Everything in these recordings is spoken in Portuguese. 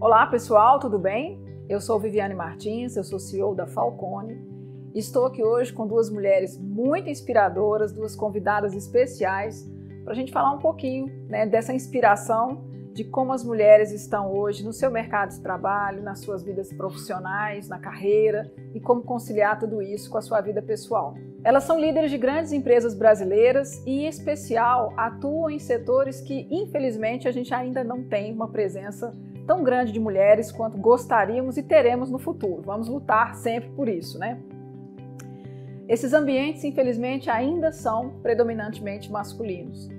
Olá pessoal, tudo bem? Eu sou Viviane Martins, eu sou CEO da Falcone. Estou aqui hoje com duas mulheres muito inspiradoras, duas convidadas especiais, para a gente falar um pouquinho, dessa inspiração de como as mulheres estão hoje no seu mercado de trabalho, nas suas vidas profissionais, na carreira e como conciliar tudo isso com a sua vida pessoal. Elas são líderes de grandes empresas brasileiras e, em especial, atuam em setores que, infelizmente, a gente ainda não tem uma presença tão grande de mulheres quanto gostaríamos e teremos no futuro. Vamos lutar sempre por isso, né? Esses ambientes, infelizmente, ainda são predominantemente masculinos.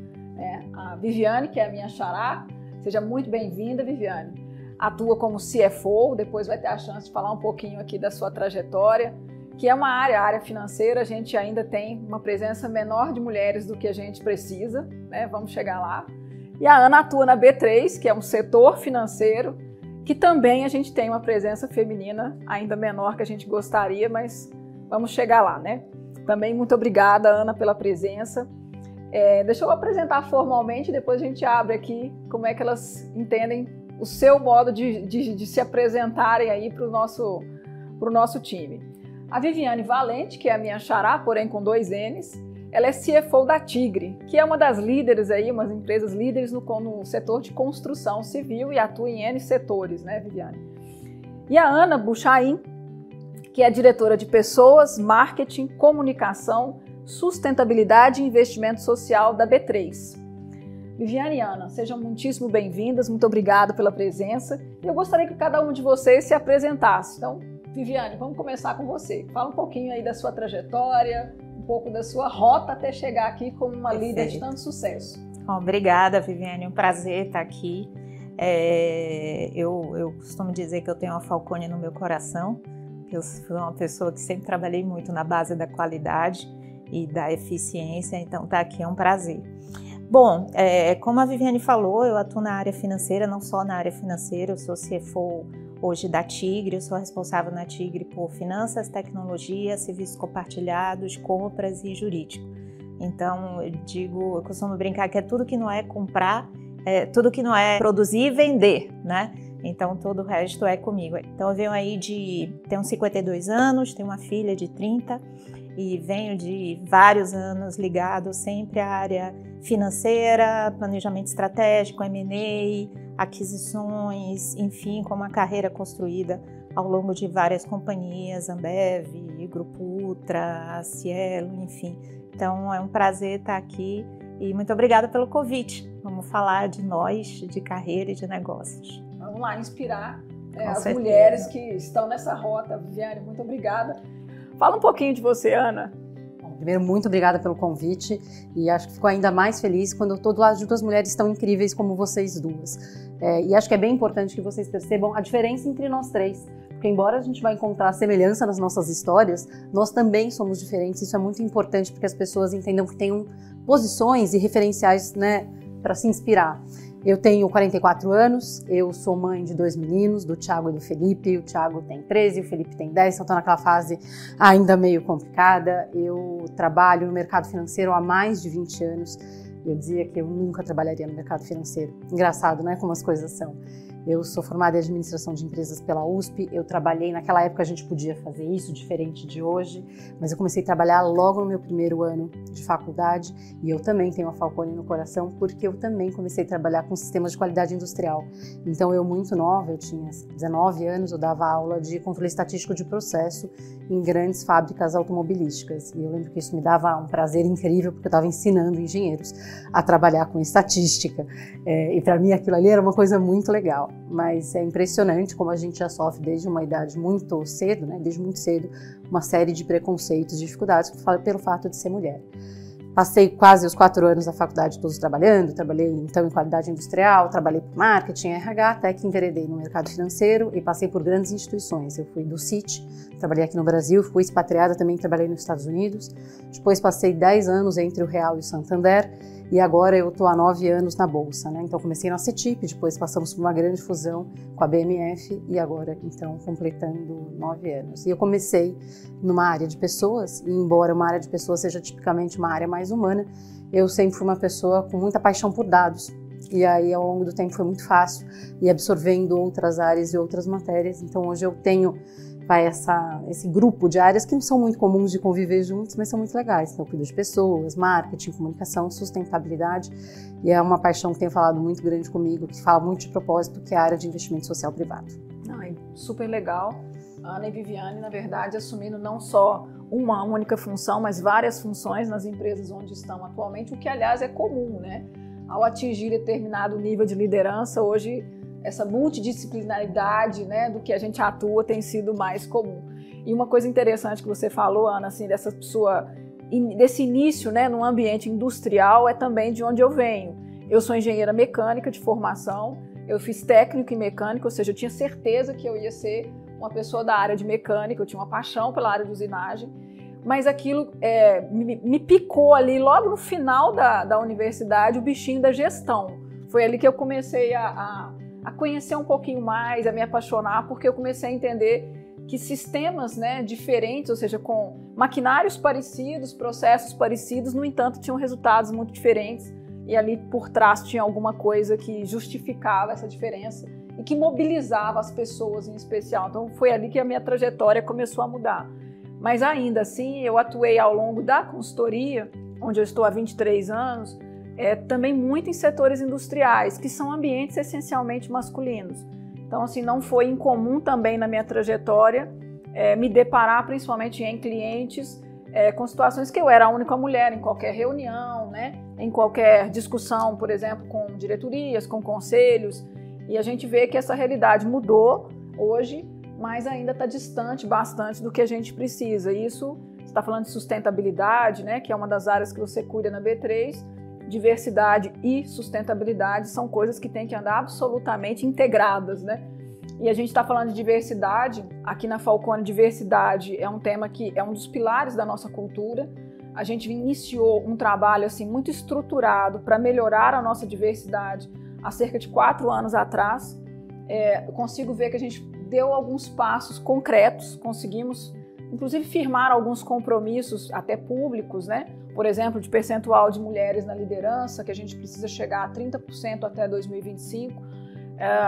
A Viviane, que é a minha xará, seja muito bem-vinda, Viviane. Atua como CFO, depois vai ter a chance de falar um pouquinho aqui da sua trajetória, que é uma área, a área financeira, a gente ainda tem uma presença menor de mulheres do que a gente precisa, né? Vamos chegar lá. E a Ana atua na B3, que é um setor financeiro, que também a gente tem uma presença feminina ainda menor que a gente gostaria, mas vamos chegar lá, né? Também muito obrigada, Ana, pela presença. Deixa eu apresentar formalmente, depois a gente abre aqui como é que elas entendem o seu modo de se apresentarem aí para o nosso time. A Viviane Valente, que é a minha xará, porém com 2 N's, ela é CFO da Tigre, que é uma das líderes aí, umas empresas líderes no setor de construção civil e atua em N setores, né, Viviane? E a Ana Buchaim, que é diretora de Pessoas, Marketing, Comunicação, Sustentabilidade e Investimento Social da B3. Viviane e Ana, sejam muitíssimo bem-vindas, muito obrigada pela presença. E eu gostaria que cada uma de vocês se apresentasse. Então, Viviane, vamos começar com você. Fala um pouquinho aí da sua trajetória, um pouco da sua rota até chegar aqui como uma líder de tanto sucesso. Obrigada, Viviane, um prazer estar aqui. Eu costumo dizer que eu tenho uma Falcone no meu coração, que eu sou uma pessoa que sempre trabalhei muito na base da qualidade e da eficiência, então estar aqui é um prazer. Bom, como a Viviane falou, eu atuo na área financeira, não só na área financeira, eu sou CFO hoje da Tigre, eu sou responsável na Tigre por finanças, tecnologia, serviços compartilhados, compras e jurídico. Então, eu costumo brincar que é tudo que não é comprar, tudo que não é produzir e vender, né? Então, todo o resto é comigo. Então, eu venho tenho 52 anos, tenho uma filha de 30 e venho de vários anos ligado sempre à área financeira, planejamento estratégico, M&A, aquisições, enfim, com uma carreira construída ao longo de várias companhias, Ambev, Grupo Ultra, Cielo, enfim. Então, é um prazer estar aqui e muito obrigada pelo convite. Vamos falar de nós, de carreira e de negócios. Vamos lá, inspirar as mulheres que estão nessa rota. Viviane, muito obrigada. Fala um pouquinho de você, Ana. Primeiro, muito obrigada pelo convite e acho que fico ainda mais feliz quando eu estou do lado de duas mulheres tão incríveis como vocês duas. E acho que é bem importante que vocês percebam a diferença entre nós três, porque embora a gente vai encontrar semelhança nas nossas histórias, nós também somos diferentes. Isso é muito importante porque as pessoas entendam que tem posições e referenciais, né, para se inspirar. Eu tenho 44 anos, eu sou mãe de 2 meninos, do Thiago e do Felipe. O Thiago tem 13, o Felipe tem 10, então estou naquela fase ainda meio complicada. Eu trabalho no mercado financeiro há mais de 20 anos. Eu dizia que eu nunca trabalharia no mercado financeiro. Engraçado, né, como as coisas são. Eu sou formada em administração de empresas pela USP, eu trabalhei, naquela época a gente podia fazer isso, diferente de hoje, mas eu comecei a trabalhar logo no meu primeiro ano de faculdade e eu também tenho a Falcone no coração porque eu também comecei a trabalhar com sistemas de qualidade industrial. Então eu muito nova, eu tinha 19 anos, eu dava aula de controle estatístico de processo em grandes fábricas automobilísticas e eu lembro que isso me dava um prazer incrível porque eu estava ensinando engenheiros a trabalhar com estatística e para mim aquilo ali era uma coisa muito legal. Mas é impressionante como a gente já sofre desde uma idade muito cedo, né? Desde muito cedo, uma série de preconceitos, dificuldades pelo fato de ser mulher. Passei quase os 4 anos da faculdade todos trabalhando, trabalhei então em qualidade industrial, trabalhei por marketing, RH, até que enveredei no mercado financeiro e passei por grandes instituições. Eu fui do Citi, trabalhei aqui no Brasil, fui expatriada, também trabalhei nos Estados Unidos. Depois passei 10 anos entre o Real e o Santander e agora eu estou há 9 anos na Bolsa, né? Então comecei na CETIP, depois passamos por uma grande fusão com a BMF e agora então completando 9 anos. E eu comecei numa área de pessoas e embora uma área de pessoas seja tipicamente uma área mais humana, eu sempre fui uma pessoa com muita paixão por dados. E aí, ao longo do tempo, foi muito fácil ir absorvendo outras áreas e outras matérias. Então, hoje eu tenho esse grupo de áreas que não são muito comuns de conviver juntos, mas são muito legais. Então, eu cuido de pessoas, marketing, comunicação, sustentabilidade. E é uma paixão que tem falado muito grande comigo, que fala muito de propósito, que é a área de investimento social privado. Super legal. Ana e Viviane, na verdade, assumindo não só uma única função, mas várias funções nas empresas onde estão atualmente, o que, aliás, é comum, né? Ao atingir determinado nível de liderança, hoje essa multidisciplinaridade, né, do que a gente atua tem sido mais comum. E uma coisa interessante que você falou, Ana, assim, desse início, né, no ambiente industrial, é também de onde eu venho. Eu sou engenheira mecânica de formação, eu fiz técnico em mecânica, ou seja, eu tinha certeza que eu ia ser uma pessoa da área de mecânica, eu tinha uma paixão pela área de usinagem, mas aquilo me picou ali, logo no final da universidade, o bichinho da gestão. Foi ali que eu comecei a conhecer um pouquinho mais, a me apaixonar, porque eu comecei a entender que sistemas, né, diferentes, ou seja, com maquinários parecidos, processos parecidos, no entanto, tinham resultados muito diferentes, e ali por trás tinha alguma coisa que justificava essa diferença e que mobilizava as pessoas em especial. Então foi ali que a minha trajetória começou a mudar. Mas ainda assim, eu atuei ao longo da consultoria, onde eu estou há 23 anos, também muito em setores industriais, que são ambientes essencialmente masculinos. Então, assim, não foi incomum também na minha trajetória me deparar, principalmente em clientes, com situações que eu era a única mulher em qualquer reunião, né? Em qualquer discussão, por exemplo, com diretorias, com conselhos. E a gente vê que essa realidade mudou hoje, mas ainda está distante bastante do que a gente precisa. Isso, você está falando de sustentabilidade, né, que é uma das áreas que você cuida na B3, diversidade e sustentabilidade são coisas que têm que andar absolutamente integradas, né? E a gente está falando de diversidade, aqui na Falcone, diversidade é um tema que é um dos pilares da nossa cultura. A gente iniciou um trabalho assim, muito estruturado para melhorar a nossa diversidade há cerca de 4 anos atrás. Eu consigo ver que a gente deu alguns passos concretos, conseguimos inclusive firmar alguns compromissos até públicos, né? Por exemplo, de percentual de mulheres na liderança, que a gente precisa chegar a 30% até 2025,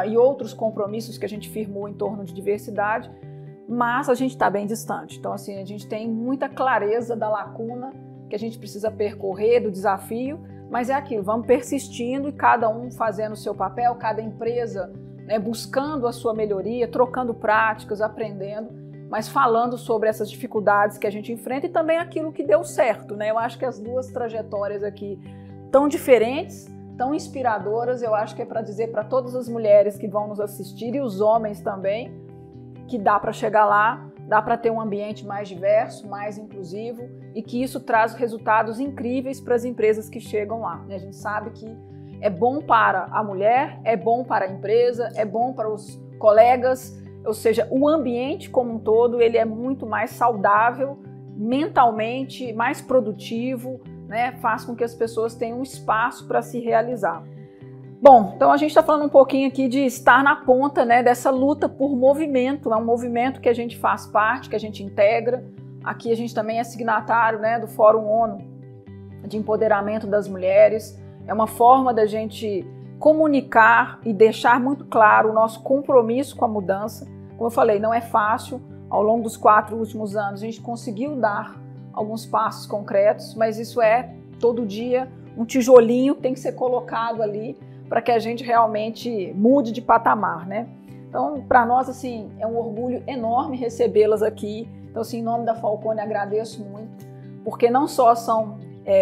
e outros compromissos que a gente firmou em torno de diversidade, mas a gente está bem distante. Então, assim, a gente tem muita clareza da lacuna que a gente precisa percorrer, do desafio, mas é aquilo, vamos persistindo e cada um fazendo o seu papel, cada empresa, né, buscando a sua melhoria, trocando práticas, aprendendo, mas falando sobre essas dificuldades que a gente enfrenta e também aquilo que deu certo, né? Eu acho que as duas trajetórias aqui tão diferentes, tão inspiradoras, eu acho que é para dizer para todas as mulheres que vão nos assistir e os homens também, que dá para chegar lá, dá para ter um ambiente mais diverso, mais inclusivo e que isso traz resultados incríveis para as empresas que chegam lá, né? A gente sabe que é bom para a mulher, é bom para a empresa, é bom para os colegas, ou seja, o ambiente como um todo, ele é muito mais saudável, mentalmente, mais produtivo, né? Faz com que as pessoas tenham um espaço para se realizar. Bom, então a gente está falando um pouquinho aqui de estar na ponta, né, dessa luta por movimento. É um movimento que a gente faz parte, que a gente integra. Aqui a gente também é signatário, né, do Fórum ONU de Empoderamento das Mulheres. É uma forma da gente comunicar e deixar muito claro o nosso compromisso com a mudança. Como eu falei, não é fácil. Ao longo dos 4 últimos anos a gente conseguiu dar alguns passos concretos, mas isso é todo dia um tijolinho que tem que ser colocado ali para que a gente realmente mude de patamar, né? Então, para nós, assim, é um orgulho enorme recebê-las aqui. Então, assim, em nome da Falcone, agradeço muito, porque não só são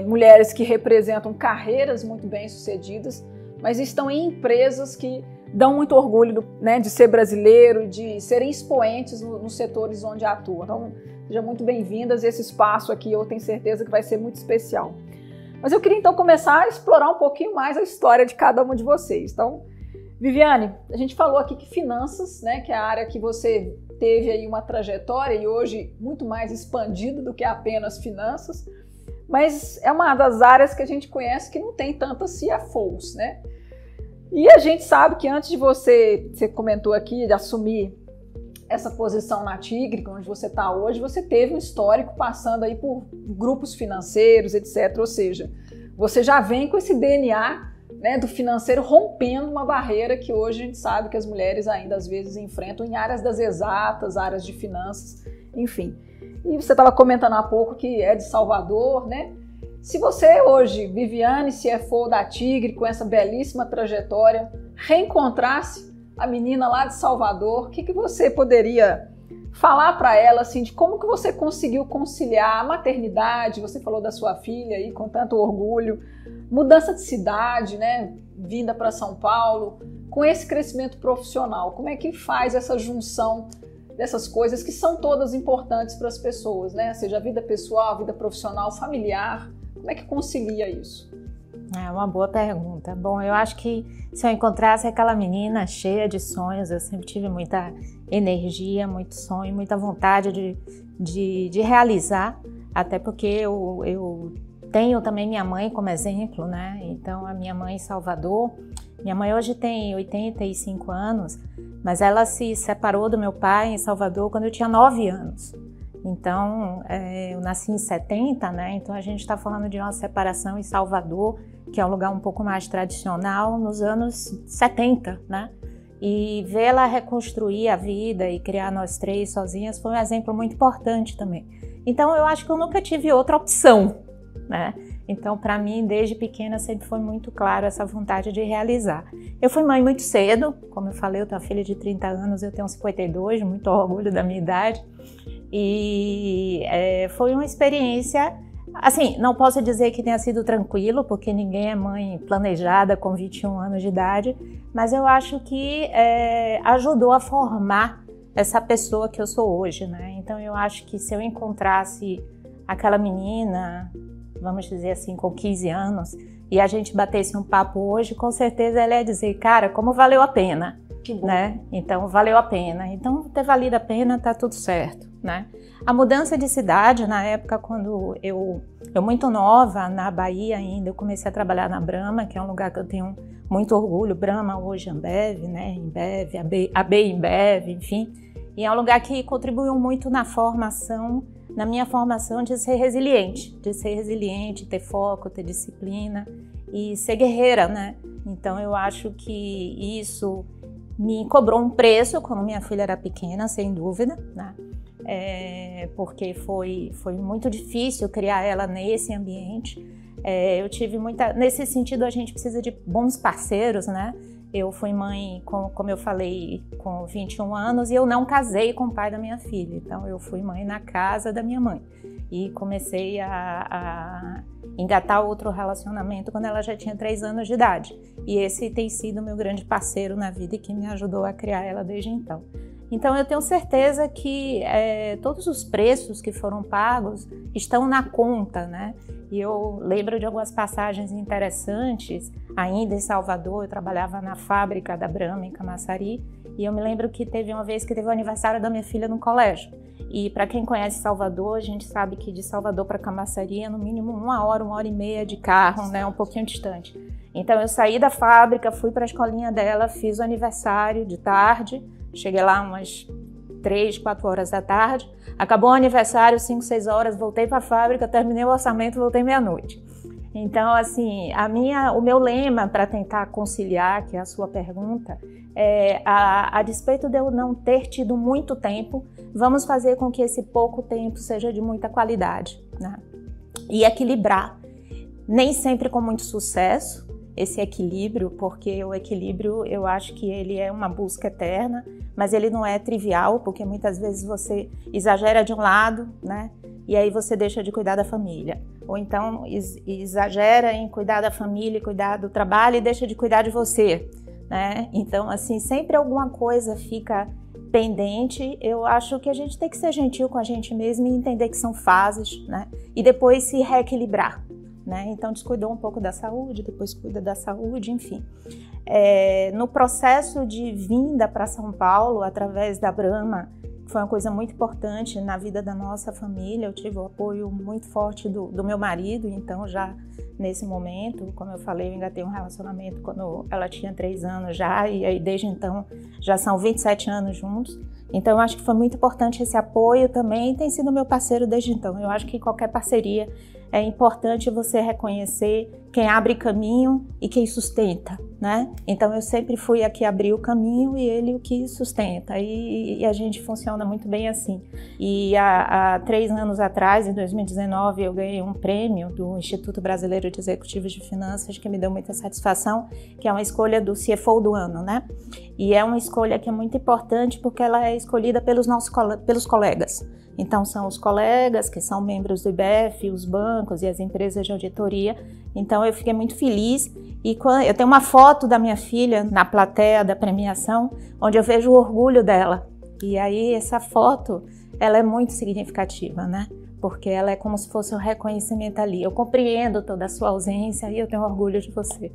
mulheres que representam carreiras muito bem-sucedidas, mas estão em empresas que dão muito orgulho né, de ser brasileiro, de serem expoentes nos setores onde atuam. Então, sejam muito bem-vindas. Esse espaço aqui eu tenho certeza que vai ser muito especial. Mas eu queria então começar a explorar um pouquinho mais a história de cada uma de vocês. Então, Viviane, a gente falou aqui que finanças, né, que é a área que você teve aí uma trajetória e hoje muito mais expandida do que apenas finanças, mas é uma das áreas que a gente conhece que não tem tantas CFOs, né? E a gente sabe que antes de você comentou aqui, de assumir essa posição na Tigre, onde você está hoje, você teve um histórico passando aí por grupos financeiros, etc. Ou seja, você já vem com esse DNA né, do financeiro, rompendo uma barreira que hoje a gente sabe que as mulheres ainda às vezes enfrentam em áreas das exatas, áreas de finanças, enfim. E você estava comentando há pouco que é de Salvador, né? Se você hoje, Viviane CFO da Tigre, com essa belíssima trajetória, reencontrasse a menina lá de Salvador, o que você poderia falar para ela, assim, de como que você conseguiu conciliar a maternidade, você falou da sua filha aí com tanto orgulho, mudança de cidade, né, vinda para São Paulo, com esse crescimento profissional, como é que faz essa junção dessas coisas que são todas importantes para as pessoas, né, seja a vida pessoal, a vida profissional, familiar, como é que concilia isso? É uma boa pergunta. Bom, eu acho que se eu encontrasse aquela menina cheia de sonhos, eu sempre tive muita energia, muito sonho, muita vontade de realizar, até porque eu tenho também minha mãe como exemplo, né? Então, a minha mãe em Salvador, minha mãe hoje tem 85 anos, mas ela se separou do meu pai em Salvador quando eu tinha 9 anos. Então, eu nasci em 70, né? Então a gente está falando de uma separação em Salvador, que é um lugar um pouco mais tradicional, nos anos 70, né? E vê-la reconstruir a vida e criar nós três sozinhas foi um exemplo muito importante também. Então eu acho que eu nunca tive outra opção, né? Então para mim, desde pequena, sempre foi muito claro essa vontade de realizar. Eu fui mãe muito cedo, como eu falei, eu tenho uma filha de 30 anos, eu tenho 52, muito orgulho da minha idade. E foi uma experiência, assim, não posso dizer que tenha sido tranquilo, porque ninguém é mãe planejada com 21 anos de idade, mas eu acho que ajudou a formar essa pessoa que eu sou hoje, né? Então eu acho que se eu encontrasse aquela menina, vamos dizer assim, com 15 anos, e a gente batesse um papo hoje, com certeza ela ia dizer, cara, como valeu a pena, né? Então valeu a pena, então ter valido a pena, tá tudo certo, né? A mudança de cidade, na época quando eu muito nova, na Bahia ainda, eu comecei a trabalhar na Brahma, que é um lugar que eu tenho muito orgulho, Brahma hoje Ambev, né? Embev, AB Embev, enfim, e é um lugar que contribuiu muito na minha formação de ser resiliente, ter foco, ter disciplina e ser guerreira, né? Então eu acho que isso me cobrou um preço quando minha filha era pequena, sem dúvida, né? Porque foi muito difícil criar ela nesse ambiente. Eu tive nesse sentido, a gente precisa de bons parceiros, né? Eu fui mãe, como eu falei, com 21 anos e eu não casei com o pai da minha filha. Então eu fui mãe na casa da minha mãe e comecei a engatar outro relacionamento quando ela já tinha 3 anos de idade. E esse tem sido meu grande parceiro na vida e que me ajudou a criar ela desde então. Então eu tenho certeza que todos os preços que foram pagos estão na conta, né? E eu lembro de algumas passagens interessantes. Ainda em Salvador, eu trabalhava na fábrica da Brahma, em Camaçari, e eu me lembro que teve uma vez que teve o aniversário da minha filha no colégio. E para quem conhece Salvador, a gente sabe que de Salvador para Camaçari é no mínimo 1 hora e meia de carro, né? Um pouquinho distante. Então eu saí da fábrica, fui para a escolinha dela, fiz o aniversário de tarde, cheguei lá umas 3, 4 horas da tarde, acabou o aniversário, 5, 6 horas, voltei para a fábrica, terminei o orçamento, voltei meia-noite. Então, assim, o meu lema para tentar conciliar, que é a sua pergunta, a despeito de eu não ter tido muito tempo, vamos fazer com que esse pouco tempo seja de muita qualidade, né? E equilibrar, nem sempre com muito sucesso, esse equilíbrio, porque o equilíbrio eu acho que ele é uma busca eterna, mas ele não é trivial, porque muitas vezes você exagera de um lado, né? E aí você deixa de cuidar da família. Ou então exagera em cuidar da família, cuidar do trabalho e deixa de cuidar de você, né? Então, assim, sempre alguma coisa fica pendente. Eu acho que a gente tem que ser gentil com a gente mesmo e entender que são fases, né? E depois se reequilibrar, né? Então, descuidou um pouco da saúde, depois cuida da saúde, enfim. No processo de vinda para São Paulo, através da Brahma, foi uma coisa muito importante na vida da nossa família. Eu tive o apoio muito forte do meu marido, então já nesse momento, como eu falei, eu engatei um relacionamento quando ela tinha 3 anos já, e aí desde então já são 27 anos juntos. Então eu acho que foi muito importante esse apoio também, e tem sido meu parceiro desde então. Eu acho que qualquer parceria é importante você reconhecer quem abre caminho e quem sustenta, né? Então eu sempre fui a que abri o caminho e ele o que sustenta, e a gente funciona muito bem assim. E há 3 anos atrás, em 2019, eu ganhei um prêmio do Instituto Brasileiro de Executivos de Finanças, que me deu muita satisfação, que é uma escolha do CFO do ano, né? E é uma escolha que é muito importante porque ela é escolhida pelos colegas. Então, são os colegas que são membros do IBF, os bancos e as empresas de auditoria. Então, eu fiquei muito feliz. E eu tenho uma foto da minha filha na plateia da premiação, onde eu vejo o orgulho dela. E aí, essa foto, ela é muito significativa, né? Porque ela é como se fosse um reconhecimento ali. Eu compreendo toda a sua ausência e eu tenho orgulho de você.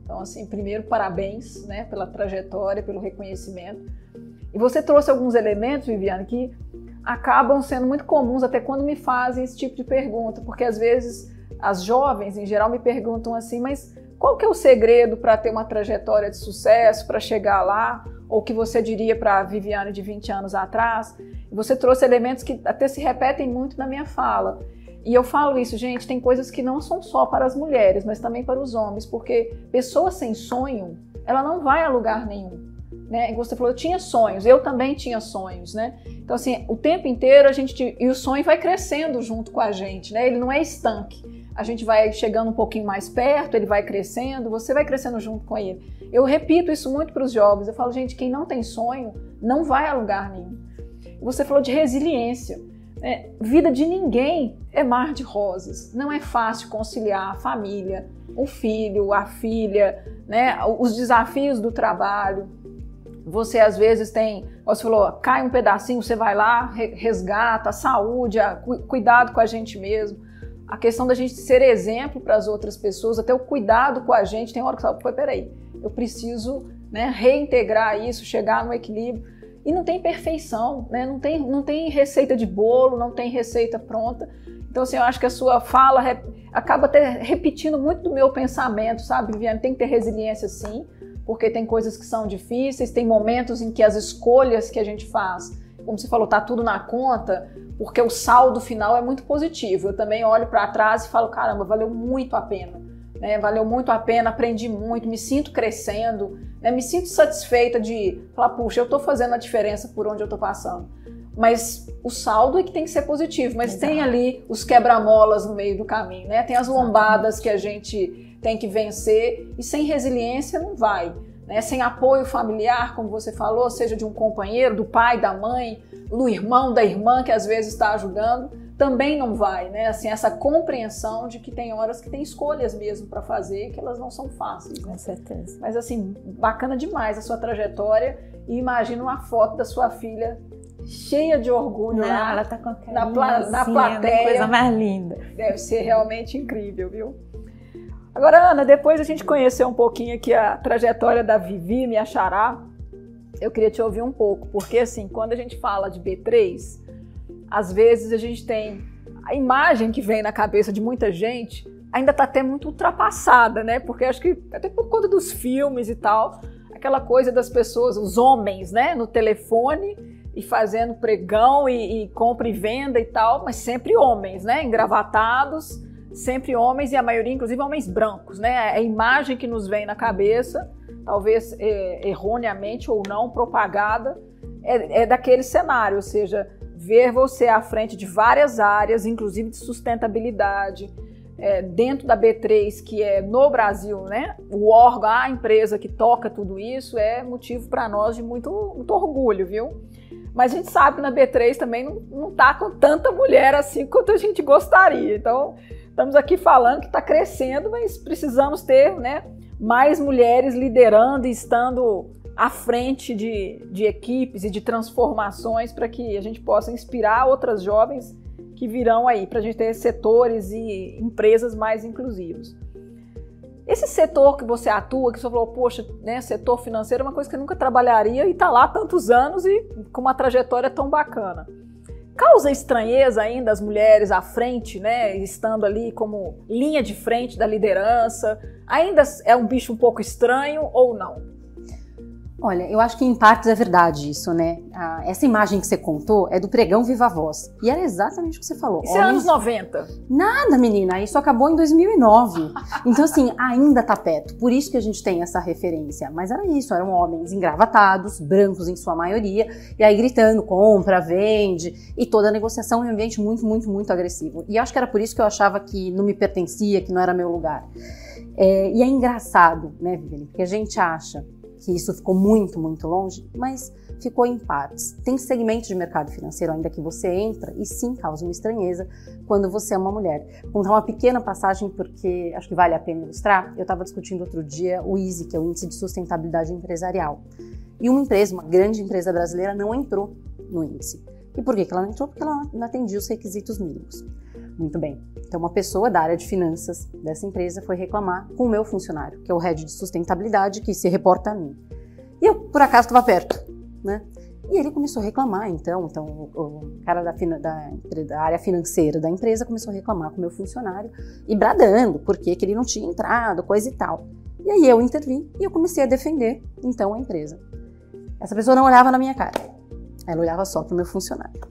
Então, assim, primeiro, parabéns, né, pela trajetória, pelo reconhecimento. E você trouxe alguns elementos, Viviane, que acabam sendo muito comuns até quando me fazem esse tipo de pergunta, porque às vezes as jovens, em geral, me perguntam assim, mas qual que é o segredo para ter uma trajetória de sucesso, para chegar lá? Ou o que você diria para a Viviane de 20 anos atrás? E você trouxe elementos que até se repetem muito na minha fala. E eu falo isso, gente, tem coisas que não são só para as mulheres, mas também para os homens, porque pessoa sem sonho, ela não vai a lugar nenhum. Né? E você falou, eu tinha sonhos, eu também tinha sonhos, né? Então, assim, o tempo inteiro e o sonho vai crescendo junto com a gente, né? Ele não é estanque. A gente vai chegando um pouquinho mais perto, ele vai crescendo, você vai crescendo junto com ele. Eu repito isso muito para os jovens, eu falo, gente, quem não tem sonho não vai a lugar nenhum. Você falou de resiliência. Vida de ninguém é mar de rosas. Não é fácil conciliar a família, o filho, a filha, né? Os desafios do trabalho. Você às vezes tem, você falou, cai um pedacinho, você vai lá, resgata, a saúde, cuidado com a gente mesmo. A questão da gente ser exemplo para as outras pessoas, até o cuidado com a gente, tem hora que você fala, peraí, eu preciso, né, reintegrar isso, chegar no equilíbrio. E não tem perfeição, né? Não tem receita de bolo, não tem receita pronta. Então, assim, eu acho que a sua fala acaba até repetindo muito do meu pensamento, sabe, Viviane? Tem que ter resiliência, sim, porque tem coisas que são difíceis, tem momentos em que as escolhas que a gente faz, como você falou, tá tudo na conta, porque o saldo final é muito positivo. Eu também olho para trás e falo, caramba, valeu muito a pena, né? Valeu muito a pena, aprendi muito, me sinto crescendo, né? Me sinto satisfeita de falar, puxa, eu estou fazendo a diferença por onde eu estou passando. Mas o saldo é que tem que ser positivo, mas exato, tem ali os quebra-molas no meio do caminho, né? Tem as lombadas que a gente tem que vencer, e sem resiliência não vai, né? Sem apoio familiar, como você falou, seja de um companheiro, do pai, da mãe, do irmão, da irmã que às vezes está ajudando, também não vai, né? Assim, essa compreensão de que tem horas que tem escolhas mesmo para fazer, que elas não são fáceis, né? Com certeza. Mas assim, bacana demais a sua trajetória, e imagina uma foto da sua filha cheia de orgulho lá, ela tá com a na plateia. É uma coisa mais linda. Deve ser realmente incrível, viu? Agora, Ana, depois a gente conhecer um pouquinho aqui a trajetória da Vivi, minha xará, eu queria te ouvir um pouco, porque assim, quando a gente fala de B3, às vezes a gente tem a imagem que vem na cabeça de muita gente, ainda está até muito ultrapassada, né? Porque acho que até por conta dos filmes e tal, aquela coisa das pessoas, os homens, né, no telefone e fazendo pregão e compra e venda e tal, mas sempre homens, né, engravatados, sempre homens, e a maioria, inclusive, homens brancos, né? A imagem que nos vem na cabeça, talvez erroneamente ou não propagada, é daquele cenário, ou seja, ver você à frente de várias áreas, inclusive de sustentabilidade, dentro da B3, que é no Brasil, né? O órgão, a empresa que toca tudo isso, é motivo para nós de muito orgulho, viu? Mas a gente sabe que na B3 também não está com tanta mulher assim quanto a gente gostaria. Então, estamos aqui falando que está crescendo, mas precisamos ter, né, mais mulheres liderando e estando à frente de equipes e de transformações para que a gente possa inspirar outras jovens que virão aí, para a gente ter setores e empresas mais inclusivos. Esse setor que você atua, que você falou, poxa, né, setor financeiro é uma coisa que eu nunca trabalharia e está lá há tantos anos e com uma trajetória tão bacana. Causa estranheza ainda as mulheres à frente, né, estando ali como linha de frente da liderança? Ainda é um bicho um pouco estranho ou não? Olha, eu acho que em partes é verdade isso, né? Essa imagem que você contou é do pregão Viva Voz. E era exatamente o que você falou. Isso é anos 90. Nada, menina. Isso acabou em 2009. Então, assim, ainda tá perto. Por isso que a gente tem essa referência. Mas era isso. Eram homens engravatados, brancos em sua maioria. E aí gritando, compra, vende. E toda a negociação em um ambiente muito, muito, muito agressivo. E acho que era por isso que eu achava que não me pertencia, que não era meu lugar. E é engraçado, né, Viviane? Porque a gente acha que isso ficou muito, muito longe, mas ficou em partes. Tem segmentos de mercado financeiro ainda que você entra e sim causa uma estranheza quando você é uma mulher. Vou contar uma pequena passagem porque acho que vale a pena ilustrar. Eu estava discutindo outro dia o ISE, que é o Índice de Sustentabilidade Empresarial. E uma empresa, uma grande empresa brasileira, não entrou no índice. E por que ela não entrou? Porque ela não atendia os requisitos mínimos. Muito bem. Então, uma pessoa da área de finanças dessa empresa foi reclamar com o meu funcionário, que é o head de sustentabilidade, que se reporta a mim. E eu, por acaso, estava perto, né? E ele começou a reclamar, então o cara da área financeira da empresa começou a reclamar com o meu funcionário e bradando, porque que ele não tinha entrado, coisa e tal. E aí eu intervim e eu comecei a defender, então, a empresa. Essa pessoa não olhava na minha cara, ela olhava só para o meu funcionário.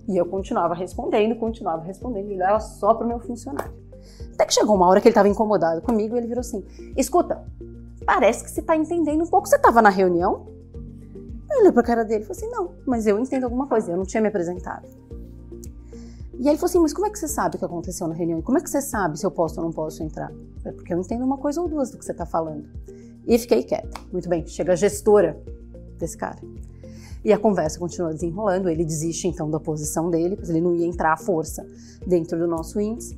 E eu continuava respondendo, e olhava só para o meu funcionário. Até que chegou uma hora que ele estava incomodado comigo e ele virou assim: escuta, parece que você está entendendo um pouco, você estava na reunião? Eu olhei para a cara dele e falei assim: não, mas eu entendo alguma coisa, eu não tinha me apresentado. E aí ele falou assim: mas como é que você sabe o que aconteceu na reunião? E como é que você sabe se eu posso ou não posso entrar? É porque eu entendo uma coisa ou duas do que você está falando. E fiquei quieta. Muito bem, chega a gestora desse cara. E a conversa continua desenrolando, ele desiste então da posição dele, porque ele não ia entrar à força dentro do nosso índice.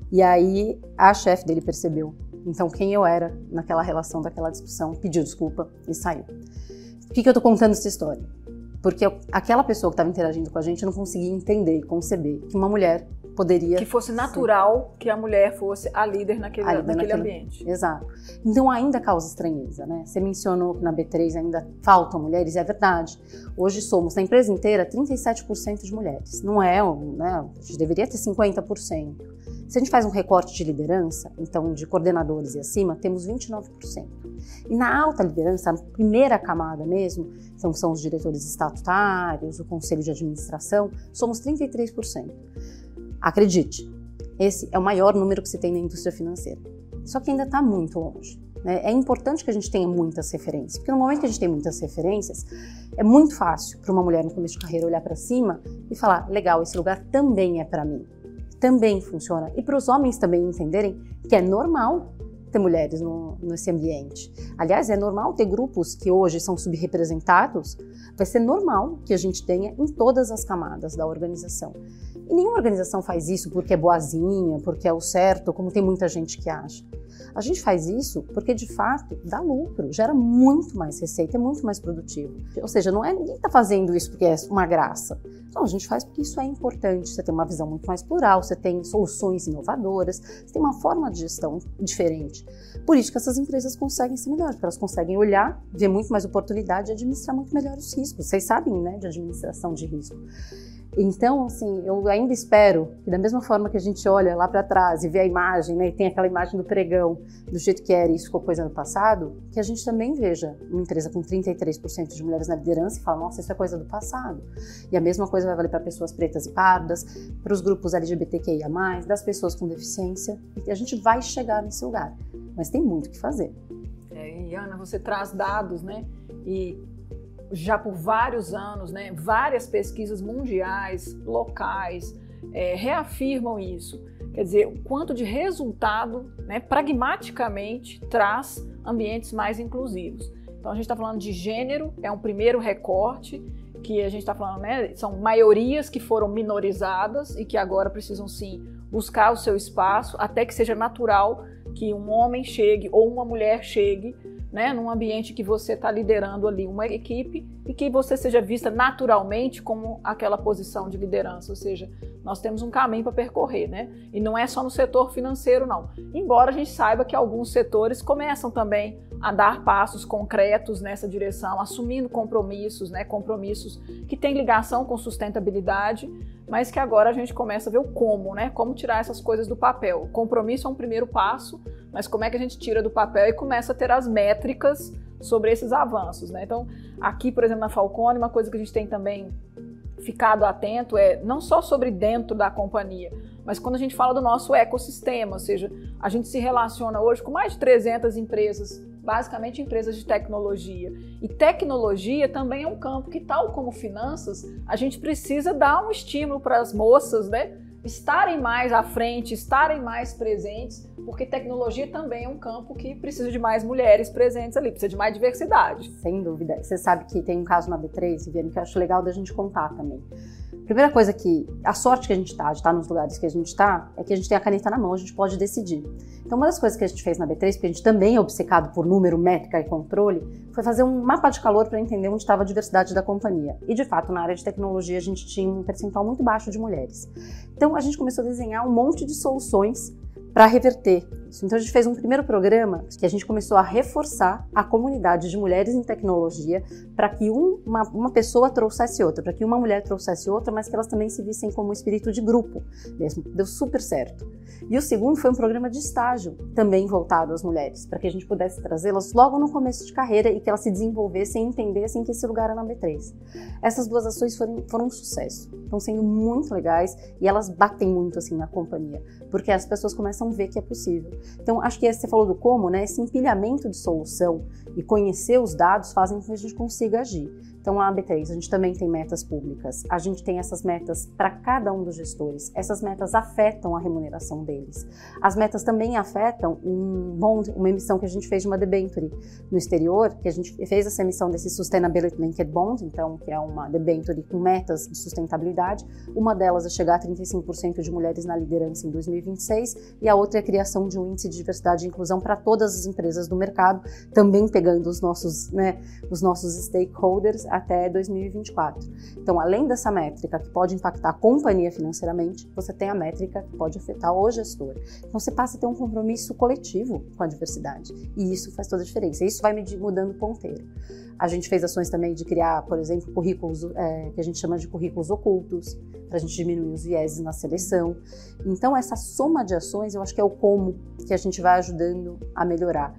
E aí a chefe dele percebeu, então, quem eu era naquela relação, daquela discussão, pediu desculpa e saiu. Por que eu tô contando essa história? Porque aquela pessoa que estava interagindo com a gente não conseguia entender e conceber que uma mulher poderia... Que fosse natural que a mulher fosse a líder naquele ambiente. Exato. Então ainda causa estranheza, né? Você mencionou que na B3 ainda faltam mulheres, é verdade. Hoje somos, na empresa inteira, 37% de mulheres. Não é, né? A gente deveria ter 50%. Se a gente faz um recorte de liderança, então de coordenadores e acima, temos 29%. E na alta liderança, a primeira camada mesmo, então são os diretores estatutários, o conselho de administração, somos 33%. Acredite, esse é o maior número que se tem na indústria financeira. Só que ainda está muito longe, né? É importante que a gente tenha muitas referências, porque no momento que a gente tem muitas referências, é muito fácil para uma mulher no começo de carreira olhar para cima e falar: legal, esse lugar também é para mim, também funciona. E para os homens também entenderem que é normal ter mulheres nesse ambiente. Aliás, é normal ter grupos que hoje são subrepresentados, vai ser normal que a gente tenha em todas as camadas da organização. E nenhuma organização faz isso porque é boazinha, porque é o certo, como tem muita gente que acha. A gente faz isso porque, de fato, dá lucro, gera muito mais receita, é muito mais produtivo. Ou seja, não é ninguém está fazendo isso porque é uma graça. Não, a gente faz porque isso é importante. Você tem uma visão muito mais plural, você tem soluções inovadoras, você tem uma forma de gestão diferente. Por isso que essas empresas conseguem ser melhores, porque elas conseguem olhar, ver muito mais oportunidade e administrar muito melhor os riscos. Vocês sabem, né, de administração de risco. Então, assim, eu ainda espero que da mesma forma que a gente olha lá para trás e vê a imagem, né, e tem aquela imagem do pregão, do jeito que era e isso ficou coisa no passado, que a gente também veja uma empresa com 33% de mulheres na liderança e fala: nossa, isso é coisa do passado. E a mesma coisa vai valer para pessoas pretas e pardas, para os grupos LGBTQIA+, das pessoas com deficiência, e a gente vai chegar nesse lugar. Mas tem muito o que fazer. E Ana, você traz dados, né, e já por vários anos, né, várias pesquisas mundiais, locais, reafirmam isso. Quer dizer, o quanto de resultado, né, pragmaticamente traz ambientes mais inclusivos. Então a gente está falando de gênero, é um primeiro recorte, que a gente está falando, né, são maiorias que foram minorizadas e que agora precisam sim buscar o seu espaço, até que seja natural que um homem chegue ou uma mulher chegue, né, num ambiente que você está liderando ali uma equipe e que você seja vista naturalmente como aquela posição de liderança, ou seja, nós temos um caminho para percorrer, né? E não é só no setor financeiro, não. Embora a gente saiba que alguns setores começam também a dar passos concretos nessa direção, assumindo compromissos, né? Compromissos que têm ligação com sustentabilidade, mas que agora a gente começa a ver o como, né? Como tirar essas coisas do papel. O compromisso é um primeiro passo, mas como é que a gente tira do papel e começa a ter as métricas sobre esses avanços, né? Então, aqui, por exemplo, na Falcone, uma coisa que a gente tem também ficado atento é não só sobre dentro da companhia, mas quando a gente fala do nosso ecossistema, ou seja, a gente se relaciona hoje com mais de 300 empresas, basicamente empresas de tecnologia. E tecnologia também é um campo que, tal como finanças, a gente precisa dar um estímulo para as moças, né, estarem mais à frente, estarem mais presentes, porque tecnologia também é um campo que precisa de mais mulheres presentes ali, precisa de mais diversidade. Sem dúvida. Você sabe que tem um caso na B3, Viviane, que eu acho legal da gente contar também. Primeira coisa que, a sorte que a gente tá, de estar nos lugares que a gente está, é que a gente tem a caneta na mão, a gente pode decidir. Então, uma das coisas que a gente fez na B3, porque a gente também é obcecado por número, métrica e controle, foi fazer um mapa de calor para entender onde estava a diversidade da companhia. E, de fato, na área de tecnologia, a gente tinha um percentual muito baixo de mulheres. Então, a gente começou a desenhar um monte de soluções para reverter isso. Então, a gente fez um primeiro programa que a gente começou a reforçar a comunidade de mulheres em tecnologia para que uma pessoa trouxesse outra, para que uma mulher trouxesse outra, mas que elas também se vissem como um espírito de grupo mesmo. Deu super certo. E o segundo foi um programa de estágio, também voltado às mulheres, para que a gente pudesse trazê-las logo no começo de carreira e que elas se desenvolvessem e entendessem que esse lugar era na B3. Essas duas ações foram um sucesso, estão sendo muito legais e elas batem muito assim na companhia, porque as pessoas começam a ver que é possível. Então, acho que você falou do como, né? Esse empilhamento de solução e conhecer os dados fazem com que a gente consiga agir. Então, a AB3, a gente também tem metas públicas, a gente tem essas metas para cada um dos gestores, essas metas afetam a remuneração deles. As metas também afetam um bond, uma emissão que a gente fez de uma debenture no exterior, que a gente fez essa emissão desse Sustainability Linked Bond, então, que é uma debenture com metas de sustentabilidade. Uma delas é chegar a 35% de mulheres na liderança em 2026 e a outra é a criação de um índice de diversidade e inclusão para todas as empresas do mercado, também pegando os nossos stakeholders até 2024. Então, além dessa métrica que pode impactar a companhia financeiramente, você tem a métrica que pode afetar o gestor. Então, você passa a ter um compromisso coletivo com a diversidade. E isso faz toda a diferença. Isso vai mudando o ponteiro. A gente fez ações também de criar, por exemplo, currículos que a gente chama de currículos ocultos, para a gente diminuir os vieses na seleção. Então, essa soma de ações, eu acho que é o como que a gente vai ajudando a melhorar.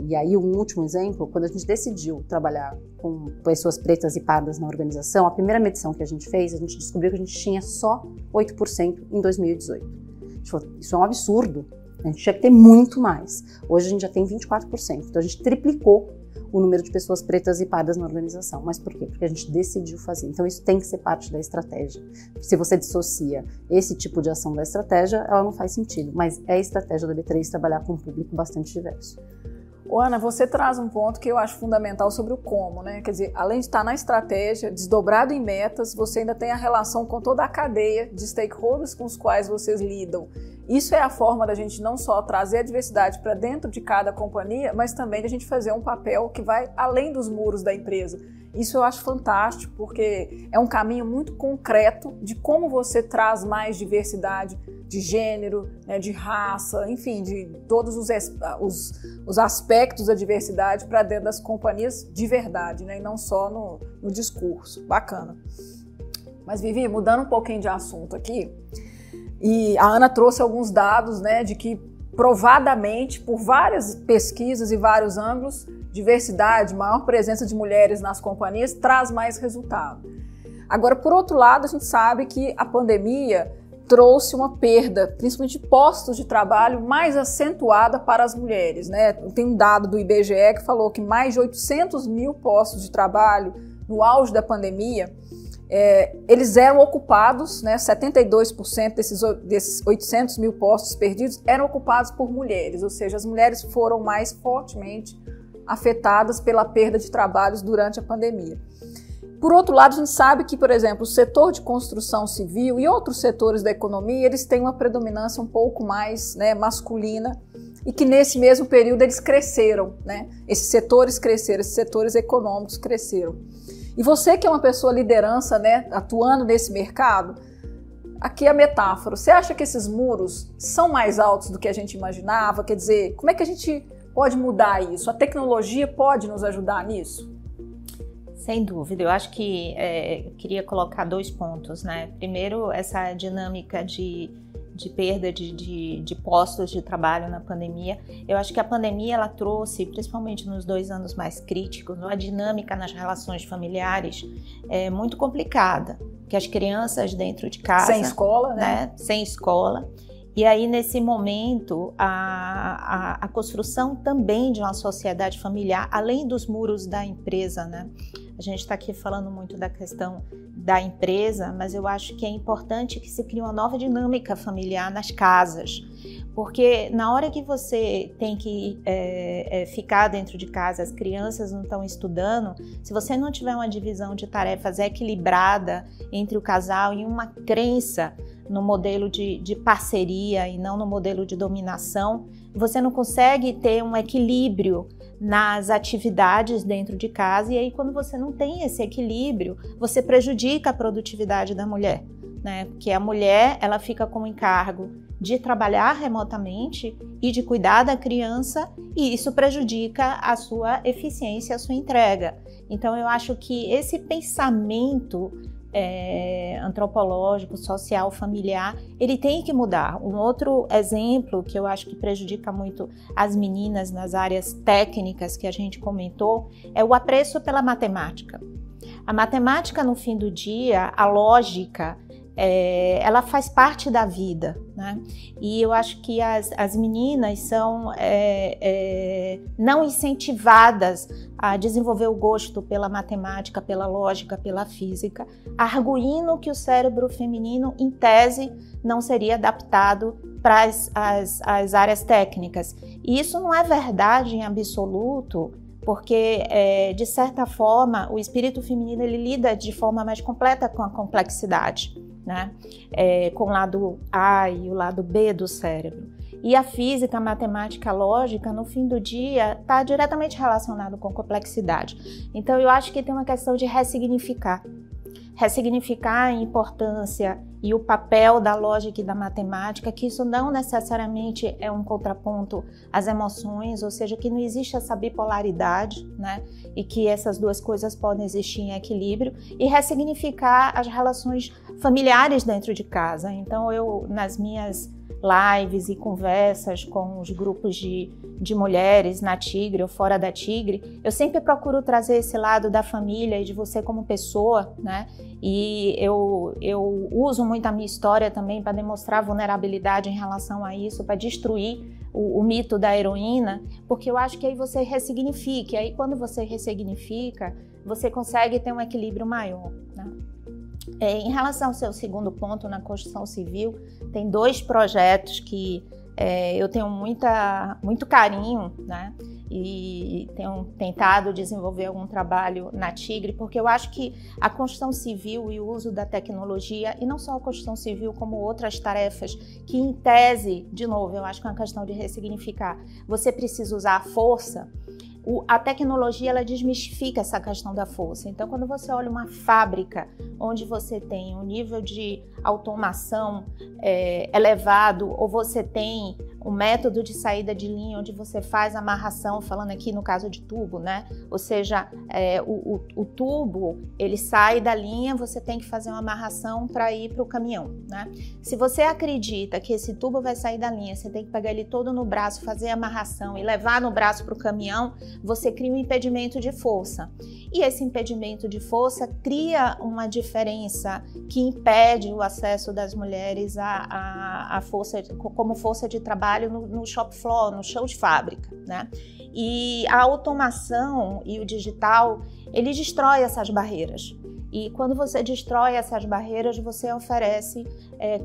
E aí, um último exemplo, quando a gente decidiu trabalhar com pessoas pretas e pardas na organização, a primeira medição que a gente fez, a gente descobriu que a gente tinha só 8% em 2018. A gente falou, isso é um absurdo, a gente tinha que ter muito mais. Hoje a gente já tem 24%, então a gente triplicou o número de pessoas pretas e pardas na organização. Mas por quê? Porque a gente decidiu fazer. Então isso tem que ser parte da estratégia. Se você dissocia esse tipo de ação da estratégia, ela não faz sentido. Mas é a estratégia da B3 trabalhar com um público bastante diverso. Ana, você traz um ponto que eu acho fundamental sobre o como, né? Quer dizer, além de estar na estratégia, desdobrado em metas, você ainda tem a relação com toda a cadeia de stakeholders com os quais vocês lidam. Isso é a forma da gente não só trazer a diversidade para dentro de cada companhia, mas também de a gente fazer um papel que vai além dos muros da empresa. Isso eu acho fantástico, porque é um caminho muito concreto de como você traz mais diversidade de gênero, né, de raça, enfim, de todos os aspectos da diversidade para dentro das companhias de verdade, né, e não só no discurso. Bacana. Mas, Vivi, mudando um pouquinho de assunto aqui, e a Ana trouxe alguns dados, né, de que provadamente, por várias pesquisas e vários ângulos, diversidade, maior presença de mulheres nas companhias traz mais resultado. Agora, por outro lado, a gente sabe que a pandemia trouxe uma perda, principalmente de postos de trabalho, mais acentuada para as mulheres, né? Tem um dado do IBGE que falou que mais de 800 mil postos de trabalho no auge da pandemia, eles eram ocupados, né? 72% desses 800 mil postos perdidos eram ocupados por mulheres, ou seja, as mulheres foram mais fortemente afetadas pela perda de trabalhos durante a pandemia. Por outro lado, a gente sabe que, por exemplo, o setor de construção civil e outros setores da economia, eles têm uma predominância um pouco mais, né, masculina, e que nesse mesmo período eles cresceram, né? Esses setores cresceram, esses setores econômicos cresceram. E você que é uma pessoa liderança, né, atuando nesse mercado, aqui é a metáfora. Você acha que esses muros são mais altos do que a gente imaginava? Quer dizer, como é que a gente pode mudar isso? A tecnologia pode nos ajudar nisso? Sem dúvida, eu acho que queria colocar 2 pontos, né? Primeiro, essa dinâmica de perda de postos de trabalho na pandemia. Eu acho que a pandemia ela trouxe, principalmente nos 2 anos mais críticos, uma dinâmica nas relações familiares muito complicada, que as crianças dentro de casa... Sem escola, né? Sem escola. E aí, nesse momento, a construção também de uma sociedade familiar, além dos muros da empresa, né? A gente está aqui falando muito da questão da empresa, mas eu acho que é importante que se crie uma nova dinâmica familiar nas casas, porque na hora que você tem que ficar dentro de casa, as crianças não estão estudando, se você não tiver uma divisão de tarefas equilibrada entre o casal e uma crença no modelo de parceria e não no modelo de dominação, você não consegue ter um equilíbrio nas atividades dentro de casa, e aí quando você não tem esse equilíbrio, você prejudica a produtividade da mulher, né? Porque a mulher, ela fica com o encargo de trabalhar remotamente e de cuidar da criança, e isso prejudica a sua eficiência, a sua entrega. Então eu acho que esse pensamento antropológico, social, familiar, ele tem que mudar. Um outro exemplo que eu acho que prejudica muito as meninas nas áreas técnicas que a gente comentou é o apreço pela matemática. A matemática, no fim do dia, a lógica, ela faz parte da vida, né? E eu acho que as meninas são não incentivadas a desenvolver o gosto pela matemática, pela lógica, pela física, arguindo que o cérebro feminino, em tese, não seria adaptado para as áreas técnicas. E isso não é verdade em absoluto, porque, de certa forma, o espírito feminino ele lida de forma mais completa com a complexidade, né? Com o lado A e o lado B do cérebro. E a física, a matemática, a lógica, no fim do dia, está diretamente relacionado com complexidade. Então, eu acho que tem uma questão de ressignificar a importância e o papel da lógica e da matemática, que isso não necessariamente é um contraponto às emoções, ou seja, que não existe essa bipolaridade, né? E que essas duas coisas podem existir em equilíbrio, e ressignificar as relações familiares dentro de casa. Então, eu, nas minhas lives e conversas com os grupos de mulheres na Tigre ou fora da Tigre, eu sempre procuro trazer esse lado da família e de você como pessoa, né? E eu uso muito a minha história também para demonstrar vulnerabilidade em relação a isso, para destruir o mito da heroína, porque eu acho que aí você ressignifica, e aí quando você ressignifica, você consegue ter um equilíbrio maior, né? Em relação ao seu segundo ponto na construção civil, tem 2 projetos que eu tenho muito carinho, né? E tenho tentado desenvolver algum trabalho na Tigre, porque eu acho que a construção civil e o uso da tecnologia, e não só a construção civil, como outras tarefas, que em tese, de novo, eu acho que é uma questão de ressignificar, você precisa usar a força. A tecnologia, ela desmistifica essa questão da força. Então, quando você olha uma fábrica onde você tem um nível de automação elevado, ou você tem um método de saída de linha onde você faz amarração, falando aqui no caso de tubo, né? Ou seja, o tubo, ele sai da linha, você tem que fazer uma amarração para ir para o caminhão, né? Se você acredita que esse tubo vai sair da linha, você tem que pegar ele todo no braço, fazer a amarração e levar no braço para o caminhão, você cria um impedimento de força. E esse impedimento de força cria uma diferença que impede o acesso das mulheres à força, como força de trabalho no shop floor, no chão de fábrica, né? E a automação e o digital, ele destrói essas barreiras. E quando você destrói essas barreiras, você oferece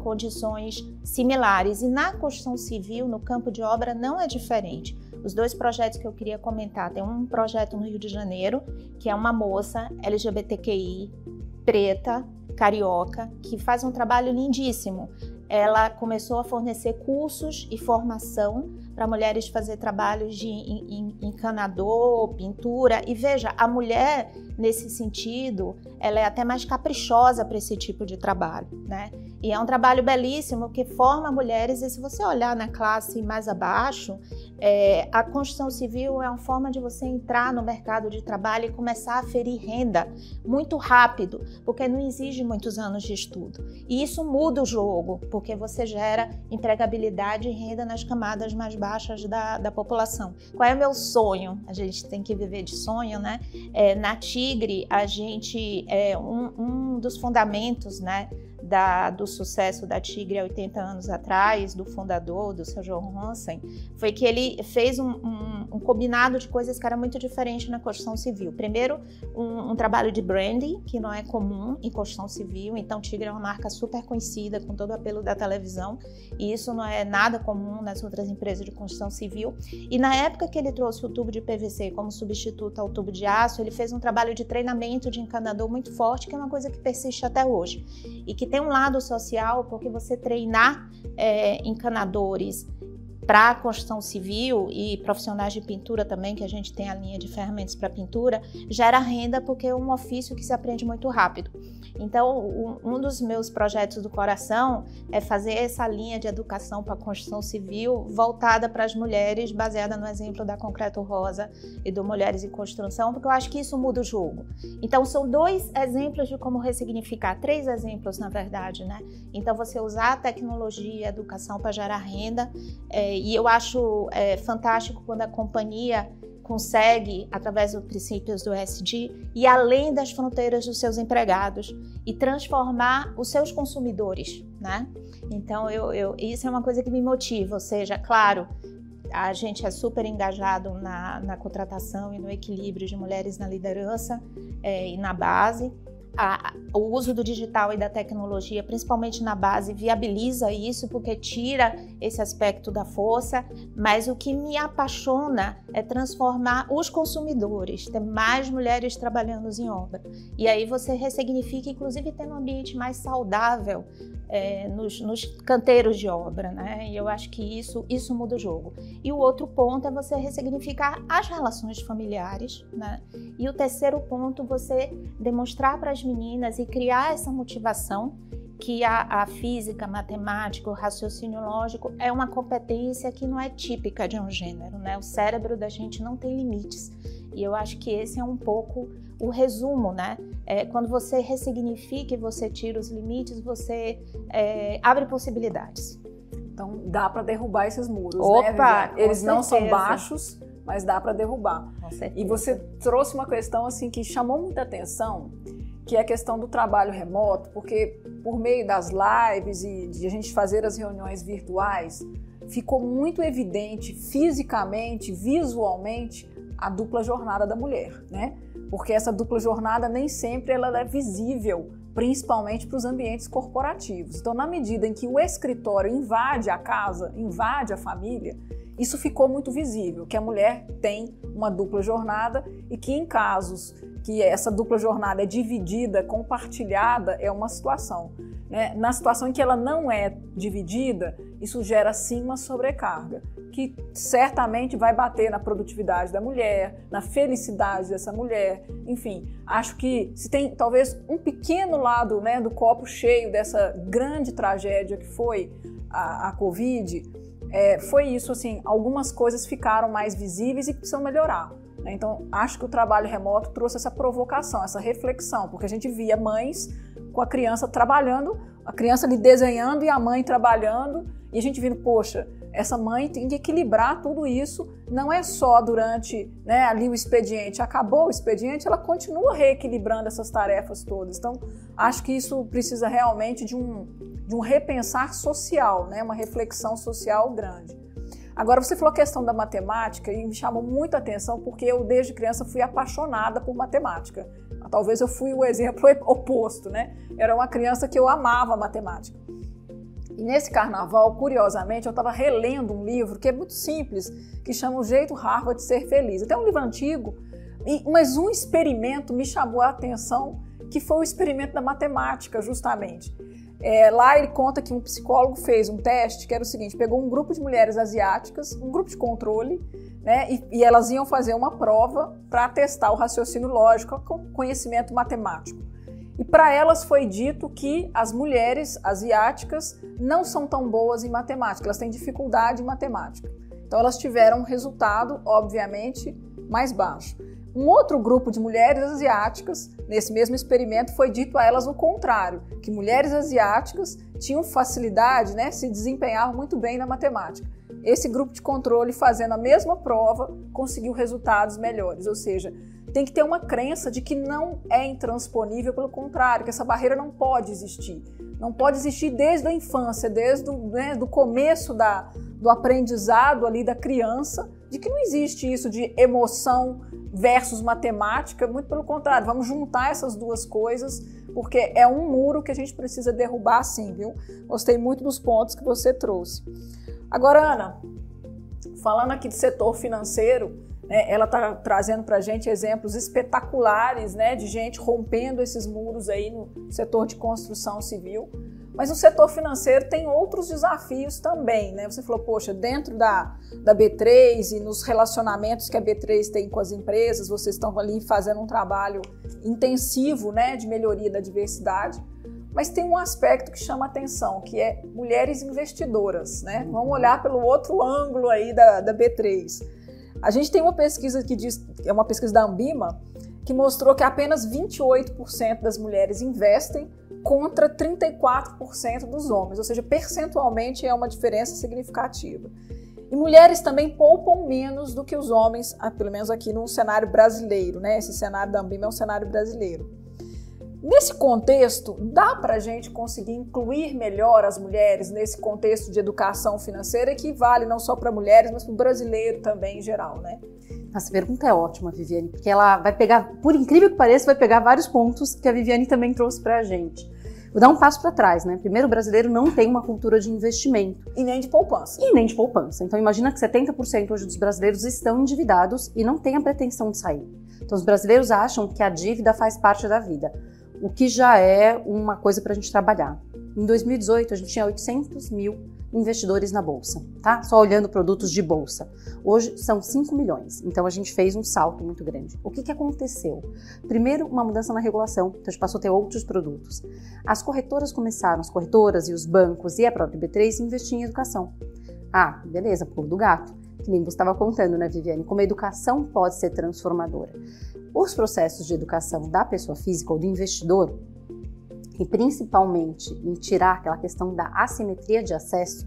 condições similares. E na construção civil, no campo de obra, não é diferente. Os 2 projetos que eu queria comentar, tem um projeto no Rio de Janeiro, que é uma moça LGBTQI, preta, carioca, que faz um trabalho lindíssimo. Ela começou a fornecer cursos e formação para mulheres fazer trabalhos de encanador, pintura. E veja, a mulher nesse sentido, ela é até mais caprichosa para esse tipo de trabalho, né? E é um trabalho belíssimo que forma mulheres, e se você olhar na classe mais abaixo, a construção civil é uma forma de você entrar no mercado de trabalho e começar a aferir renda muito rápido, porque não exige muitos anos de estudo. E isso muda o jogo, porque você gera empregabilidade e renda nas camadas mais baixas da população. Qual é o meu sonho? A gente tem que viver de sonho, né? Na Tigre, a gente, um dos fundamentos, né, do sucesso da Tigre há 80 anos atrás, do fundador, do Sr. Johansen, foi que ele fez um combinado de coisas que era muito diferente na construção civil. Primeiro, um trabalho de branding, que não é comum em construção civil, então Tigre é uma marca super conhecida, com todo o apelo da televisão, e isso não é nada comum nas outras empresas de construção civil. E na época que ele trouxe o tubo de PVC como substituto ao tubo de aço, ele fez um trabalho de treinamento de encanador muito forte, que é uma coisa que persiste até hoje, e que tem um lado social, porque você treinar encanadores para a construção civil e profissionais de pintura também, que a gente tem a linha de ferramentas para pintura, gera renda porque é um ofício que se aprende muito rápido. Então, um dos meus projetos do coração é fazer essa linha de educação para a construção civil voltada para as mulheres, baseada no exemplo da Concreto Rosa e do Mulheres em Construção, porque eu acho que isso muda o jogo. Então, são 2 exemplos de como ressignificar, 3 exemplos, na verdade, né? Então, você usar a tecnologia e a educação para gerar renda, e eu acho fantástico quando a companhia consegue, através dos princípios do ESG, ir além das fronteiras dos seus empregados e transformar os seus consumidores, né? Então, isso é uma coisa que me motiva, ou seja, claro, a gente é super engajado na contratação e no equilíbrio de mulheres na liderança e na base. O uso do digital e da tecnologia, principalmente na base, viabiliza isso porque tira esse aspecto da força, mas o que me apaixona é transformar os consumidores, ter mais mulheres trabalhando em obra. E aí você ressignifica, inclusive tendo um ambiente mais saudável nos canteiros de obra, né? E eu acho que isso muda o jogo. E o outro ponto é você ressignificar as relações familiares, né? E o terceiro ponto, você demonstrar para as meninas e criar essa motivação que a física, a matemática, o raciocínio lógico é uma competência que não é típica de um gênero, né? O cérebro da gente não tem limites. E eu acho que esse é um pouco o resumo, né? Quando você ressignifica e você tira os limites, você abre possibilidades. Então dá para derrubar esses muros, Opa, né? Eles não são baixos, mas dá para derrubar. Com certeza. E você trouxe uma questão assim que chamou muita atenção, que é a questão do trabalho remoto, porque por meio das lives e de a gente fazer as reuniões virtuais, ficou muito evidente fisicamente, visualmente, a dupla jornada da mulher, né? Porque essa dupla jornada nem sempre ela é visível, principalmente para os ambientes corporativos. Então, na medida em que o escritório invade a casa, invade a família, isso ficou muito visível, que a mulher tem uma dupla jornada e que em casos que essa dupla jornada é dividida, compartilhada, é uma situação, né? Na situação em que ela não é dividida, isso gera sim uma sobrecarga, que certamente vai bater na produtividade da mulher, na felicidade dessa mulher, enfim. Acho que se tem talvez um pequeno lado, né, do copo cheio dessa grande tragédia que foi a Covid, foi isso, assim, algumas coisas ficaram mais visíveis e precisam melhorar. Então, acho que o trabalho remoto trouxe essa provocação, essa reflexão, porque a gente via mães com a criança trabalhando, a criança ali desenhando e a mãe trabalhando, e a gente vindo, poxa, essa mãe tem que equilibrar tudo isso, não é só durante, né, ali o expediente, acabou o expediente, ela continua reequilibrando essas tarefas todas. Então, acho que isso precisa realmente de um repensar social, né, uma reflexão social grande. Agora, você falou a questão da matemática e me chamou muito a atenção porque eu, desde criança, fui apaixonada por matemática. Talvez eu fui o exemplo oposto, né? Era uma criança que eu amava matemática. E nesse carnaval, curiosamente, eu estava relendo um livro que é muito simples, que chama O Jeito Harvard de Ser Feliz. Até um livro antigo, mas um experimento me chamou a atenção que foi o experimento da matemática, justamente. Lá ele conta que um psicólogo fez um teste que era o seguinte: pegou um grupo de mulheres asiáticas, um grupo de controle, né, e elas iam fazer uma prova para testar o raciocínio lógico, o conhecimento matemático. E para elas foi dito que as mulheres asiáticas não são tão boas em matemática, elas têm dificuldade em matemática. Então elas tiveram um resultado, obviamente, mais baixo. Um outro grupo de mulheres asiáticas, nesse mesmo experimento, foi dito a elas o contrário, que mulheres asiáticas tinham facilidade, né, se desempenhavam muito bem na matemática. Esse grupo de controle, fazendo a mesma prova, conseguiu resultados melhores, ou seja, tem que ter uma crença de que não é intransponível, pelo contrário, que essa barreira não pode existir. Não pode existir desde a infância, desde do começo do aprendizado ali da criança, de que não existe isso de emoção versus matemática, muito pelo contrário, vamos juntar essas duas coisas, porque é um muro que a gente precisa derrubar sim, viu? Gostei muito dos pontos que você trouxe. Agora, Ana, falando aqui do setor financeiro, né, ela está trazendo para a gente exemplos espetaculares, né, de gente rompendo esses muros aí no setor de construção civil. Mas o setor financeiro tem outros desafios também, né? Você falou, poxa, dentro da B3 e nos relacionamentos que a B3 tem com as empresas, vocês estão ali fazendo um trabalho intensivo, né, de melhoria da diversidade. Mas tem um aspecto que chama atenção, que é mulheres investidoras, né? Vamos olhar pelo outro ângulo aí da B3. A gente tem uma pesquisa que diz, é uma pesquisa da Ambima, que mostrou que apenas 28% das mulheres investem contra 34% dos homens, ou seja, percentualmente é uma diferença significativa. E mulheres também poupam menos do que os homens, pelo menos aqui no cenário brasileiro, né? Esse cenário da Ambima é um cenário brasileiro. Nesse contexto, dá para a gente conseguir incluir melhor as mulheres nesse contexto de educação financeira que vale não só para mulheres, mas para o brasileiro também em geral, né? Essa pergunta é ótima, Viviane, porque ela vai pegar, por incrível que pareça, vai pegar vários pontos que a Viviane também trouxe para a gente. Vou dar um passo para trás, né? Primeiro, o brasileiro não tem uma cultura de investimento. E nem de poupança. E nem de poupança. Então, imagina que 70% hoje dos brasileiros estão endividados e não têm a pretensão de sair. Então, os brasileiros acham que a dívida faz parte da vida, o que já é uma coisa para a gente trabalhar. Em 2018, a gente tinha 800 mil investidores na Bolsa, tá? Só olhando produtos de Bolsa. Hoje são 5 milhões, então a gente fez um salto muito grande. O que aconteceu? Primeiro, uma mudança na regulação, então a gente passou a ter outros produtos. As corretoras e os bancos e a própria B3 investir em educação. Ah, beleza, pulo do gato, que nem você estava contando, né, Viviane? Como a educação pode ser transformadora. Os processos de educação da pessoa física ou do investidor, e principalmente em tirar aquela questão da assimetria de acesso,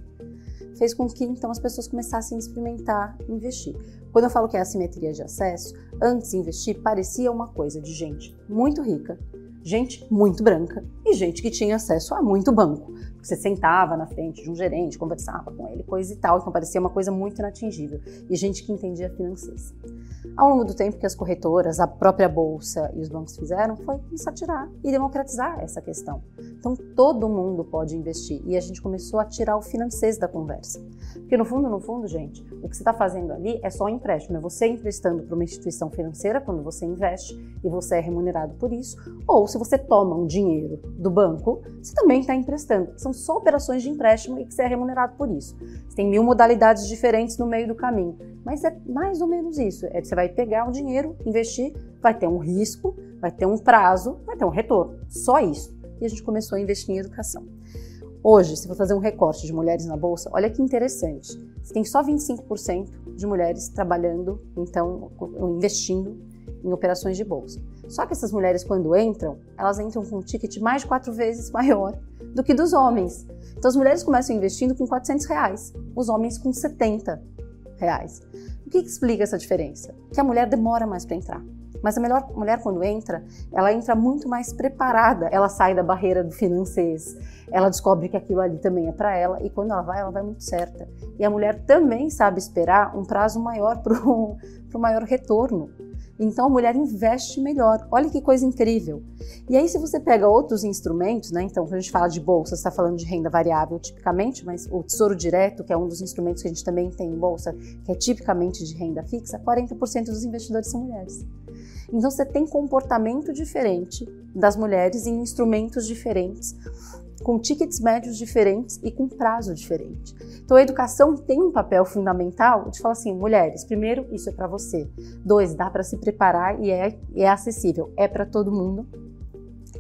fez com que então as pessoas começassem a experimentar investir. Quando eu falo que é assimetria de acesso, antes investir parecia uma coisa de gente muito rica, gente muito branca e gente que tinha acesso a muito banco. Você sentava na frente de um gerente, conversava com ele, coisa e tal, então parecia uma coisa muito inatingível. E gente que entendia finanças. Ao longo do tempo que as corretoras, a própria bolsa e os bancos fizeram, foi começar a tirar e democratizar essa questão. Então todo mundo pode investir e a gente começou a tirar o financeiro da conversa. Porque no fundo, gente, o que você está fazendo ali é só um empréstimo, é você emprestando para uma instituição financeira quando você investe e você é remunerado por isso, ou se você toma um dinheiro do banco, você também está emprestando. São só operações de empréstimo e que você é remunerado por isso. Você tem 1000 modalidades diferentes no meio do caminho, mas é mais ou menos isso. Você vai pegar o dinheiro, investir, vai ter um risco, vai ter um prazo, vai ter um retorno. Só isso. E a gente começou a investir em educação. Hoje, se for fazer um recorte de mulheres na Bolsa, olha que interessante. Você tem só 25% de mulheres trabalhando, então, investindo em operações de Bolsa. Só que essas mulheres, quando entram, elas entram com um ticket mais de 4 vezes maior do que dos homens. Então, as mulheres começam investindo com R$400, os homens com R$70. O que explica essa diferença? Que a mulher demora mais para entrar. Mas a mulher, quando entra, ela entra muito mais preparada. Ela sai da barreira do financeiro, ela descobre que aquilo ali também é para ela, e quando ela vai muito certa. E a mulher também sabe esperar um prazo maior para o maior retorno. Então a mulher investe melhor. Olha que coisa incrível. E aí se você pega outros instrumentos, né? Então quando a gente fala de bolsa, você está falando de renda variável tipicamente, mas o Tesouro Direto, que é um dos instrumentos que a gente também tem em bolsa, que é tipicamente de renda fixa, 40% dos investidores são mulheres. Então você tem comportamento diferente das mulheres em instrumentos diferentes, com tickets médios diferentes e com prazo diferente. Então a educação tem um papel fundamental de falar assim, mulheres, primeiro, isso é para você. 2, dá para se preparar e é acessível, é para todo mundo.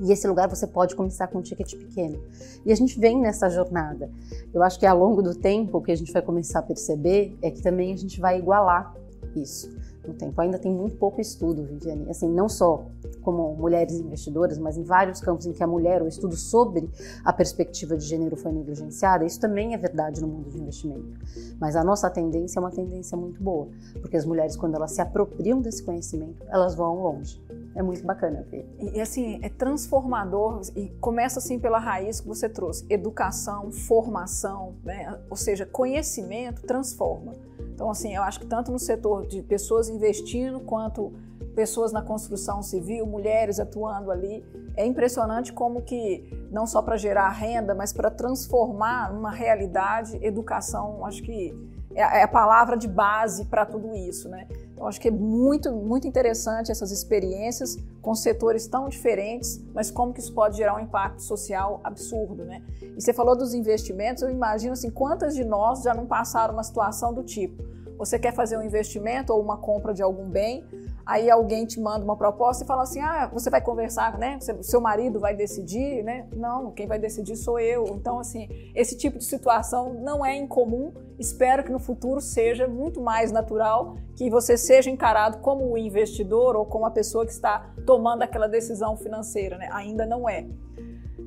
E esse lugar você pode começar com um ticket pequeno. E a gente vem nessa jornada. Eu acho que ao longo do tempo, o que a gente vai começar a perceber é que também a gente vai igualar isso. No tempo ainda tem muito pouco estudo, Viviane, assim, não só como mulheres investidoras, mas em vários campos em que a mulher, o estudo sobre a perspectiva de gênero foi negligenciada, isso também é verdade no mundo de investimento. Mas a nossa tendência é uma tendência muito boa, porque as mulheres, quando elas se apropriam desse conhecimento, elas vão longe. É muito bacana ver. E assim, é transformador e começa assim pela raiz que você trouxe, educação, formação, né? Ou seja, conhecimento transforma. Então assim, eu acho que tanto no setor de pessoas investindo, quanto pessoas na construção civil, mulheres atuando ali, é impressionante como que, não só para gerar renda, mas para transformar uma realidade, educação, acho que é a palavra de base para tudo isso, né? Então, acho que é muito, muito interessante essas experiências com setores tão diferentes, mas como que isso pode gerar um impacto social absurdo, né? E você falou dos investimentos, eu imagino assim, quantas de nós já não passaram uma situação do tipo, você quer fazer um investimento ou uma compra de algum bem, aí alguém te manda uma proposta e fala assim, você vai conversar, né? Seu marido vai decidir, né? Não, quem vai decidir sou eu. Então, assim, esse tipo de situação não é incomum. Espero que no futuro seja muito mais natural, que você seja encarado como o investidor ou como a pessoa que está tomando aquela decisão financeira, né? Ainda não é.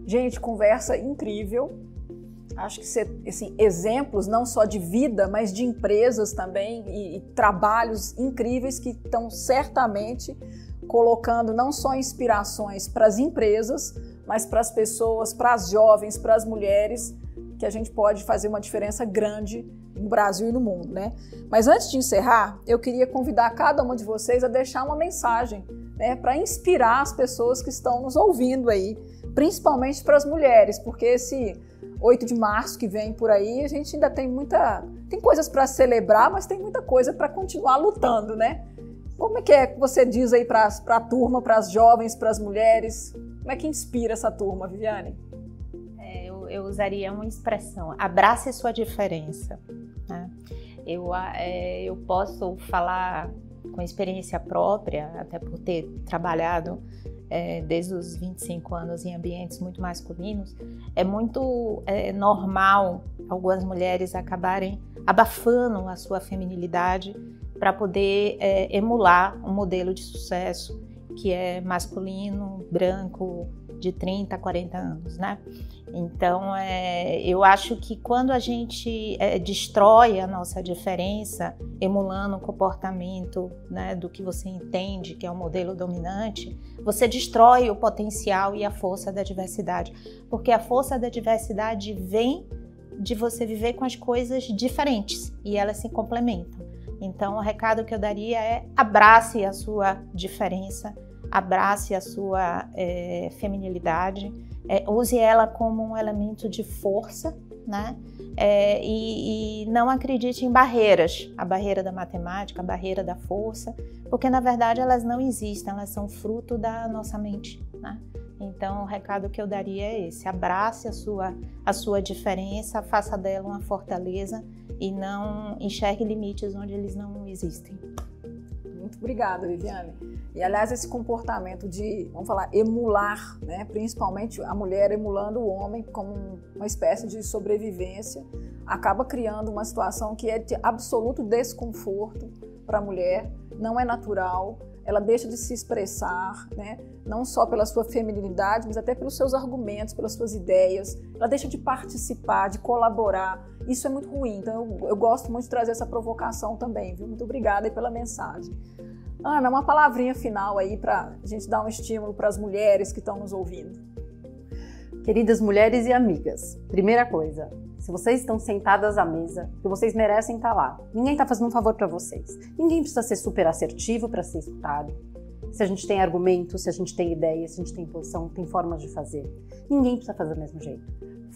Gente, conversa incrível. Acho que assim, exemplos não só de vida, mas de empresas também e trabalhos incríveis que estão certamente colocando não só inspirações para as empresas, mas para as pessoas, para as jovens, para as mulheres, que a gente pode fazer uma diferença grande no Brasil e no mundo, né? Mas antes de encerrar, eu queria convidar cada uma de vocês a deixar uma mensagem, né, para inspirar as pessoas que estão nos ouvindo aí, principalmente para as mulheres, porque esse 8 de março que vem por aí, a gente ainda tem coisas para celebrar, mas tem muita coisa para continuar lutando, né? Como é que você diz aí para a turma, para as jovens, para as mulheres? Como é que inspira essa turma, Viviane? Eu usaria uma expressão, abrace sua diferença, né? Eu posso falar com experiência própria, até por ter trabalhado desde os 25 anos em ambientes muito masculinos, é muito normal algumas mulheres acabarem abafando a sua feminilidade para poder emular um modelo de sucesso que é masculino, branco, de 30 a 40 anos, né? Então, eu acho que quando a gente destrói a nossa diferença, emulando o comportamento, né, do que você entende que é o modelo dominante, você destrói o potencial e a força da diversidade. Porque a força da diversidade vem de você viver com as coisas diferentes e elas se complementam. Então, o recado que eu daria é abrace a sua diferença, abrace a sua feminilidade, use ela como um elemento de força, né? E não acredite em barreiras, a barreira da matemática, a barreira da força, porque na verdade elas não existem, elas são fruto da nossa mente, né? Então o recado que eu daria é esse, abrace a sua diferença, faça dela uma fortaleza e não enxergue limites onde eles não existem. Muito obrigada, Viviane. E, aliás, esse comportamento de, vamos falar, emular, né? Principalmente a mulher emulando o homem como uma espécie de sobrevivência, acaba criando uma situação que é de absoluto desconforto para a mulher, não é natural, ela deixa de se expressar, né? Não só pela sua feminilidade, mas até pelos seus argumentos, pelas suas ideias, ela deixa de participar, de colaborar. Isso é muito ruim, então eu gosto muito de trazer essa provocação também, viu? Muito obrigada aí pela mensagem. Ana, uma palavrinha final aí para a gente dar um estímulo para as mulheres que estão nos ouvindo. Queridas mulheres e amigas, primeira coisa, Se vocês estão sentadas à mesa, que vocês merecem estar lá. Ninguém está fazendo um favor para vocês. Ninguém precisa ser super assertivo para ser escutado. Se a gente tem argumentos, se a gente tem ideias, se a gente tem posição, tem formas de fazer. Ninguém precisa fazer do mesmo jeito.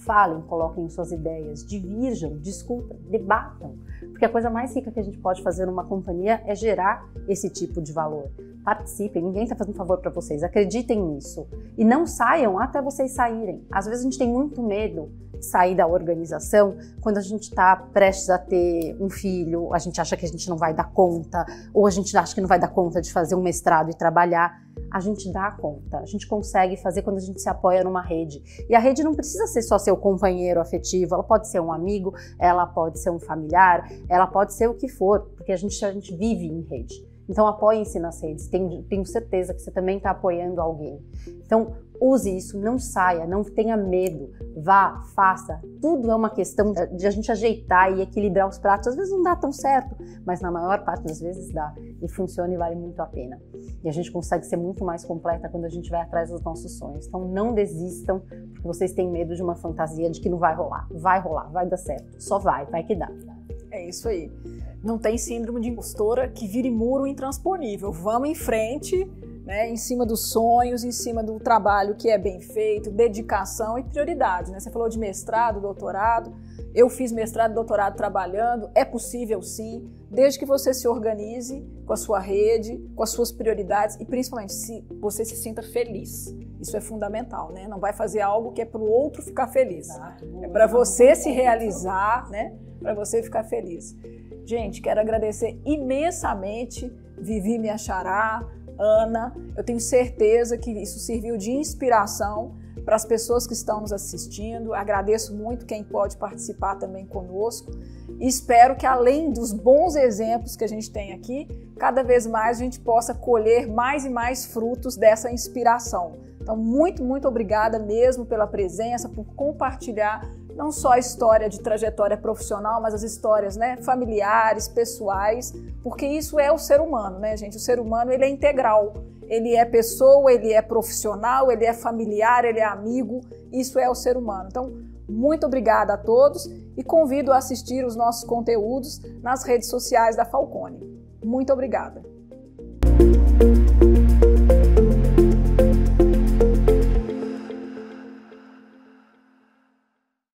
Falem, coloquem suas ideias, divirjam, discutam, debatam. Porque a coisa mais rica que a gente pode fazer numa companhia é gerar esse tipo de valor. Participem, ninguém está fazendo favor para vocês, acreditem nisso. E não saiam até vocês saírem. Às vezes a gente tem muito medo de sair da organização quando a gente está prestes a ter um filho, a gente acha que a gente não vai dar conta, ou a gente acha que não vai dar conta de fazer um mestrado e trabalhar. A gente dá conta, a gente consegue fazer quando a gente se apoia numa rede. E a rede não precisa ser só seu companheiro afetivo, ela pode ser um amigo, ela pode ser um familiar, ela pode ser o que for, porque a gente vive em rede. Então apoiem-se nas redes, tenho certeza que você também está apoiando alguém. Então use isso, não saia, não tenha medo, vá, faça. Tudo é uma questão de a gente ajeitar e equilibrar os pratos. Às vezes não dá tão certo, mas na maior parte das vezes dá. E funciona e vale muito a pena. E a gente consegue ser muito mais completa quando a gente vai atrás dos nossos sonhos. Então não desistam, porque vocês têm medo de uma fantasia de que não vai rolar. Vai rolar, vai dar certo. Só vai que dá. É isso aí. Não tem síndrome de impostora que vire muro intransponível. Vamos em frente, né, em cima dos sonhos, em cima do trabalho que é bem feito, dedicação e prioridade. Né? Você falou de mestrado, doutorado. Eu fiz mestrado e doutorado trabalhando. É possível sim, desde que você se organize com a sua rede, com as suas prioridades e principalmente se você se sinta feliz. Isso é fundamental, né? Não vai fazer algo que é para o outro ficar feliz. É para você se realizar, né? Para você ficar feliz. Gente, quero agradecer imensamente Vivi minha xará, Ana. Eu tenho certeza que isso serviu de inspiração para as pessoas que estão nos assistindo. Agradeço muito quem pode participar também conosco. E espero que, além dos bons exemplos que a gente tem aqui, cada vez mais a gente possa colher mais e mais frutos dessa inspiração. Então, muito, muito obrigada mesmo pela presença, por compartilhar não só a história de trajetória profissional, mas as histórias, né, familiares, pessoais, porque isso é o ser humano, né, gente? O ser humano, ele é integral. Ele é pessoa, ele é profissional, ele é familiar, ele é amigo. Isso é o ser humano. Então, muito obrigada a todos e convido a assistir os nossos conteúdos nas redes sociais da Falcone. Muito obrigada.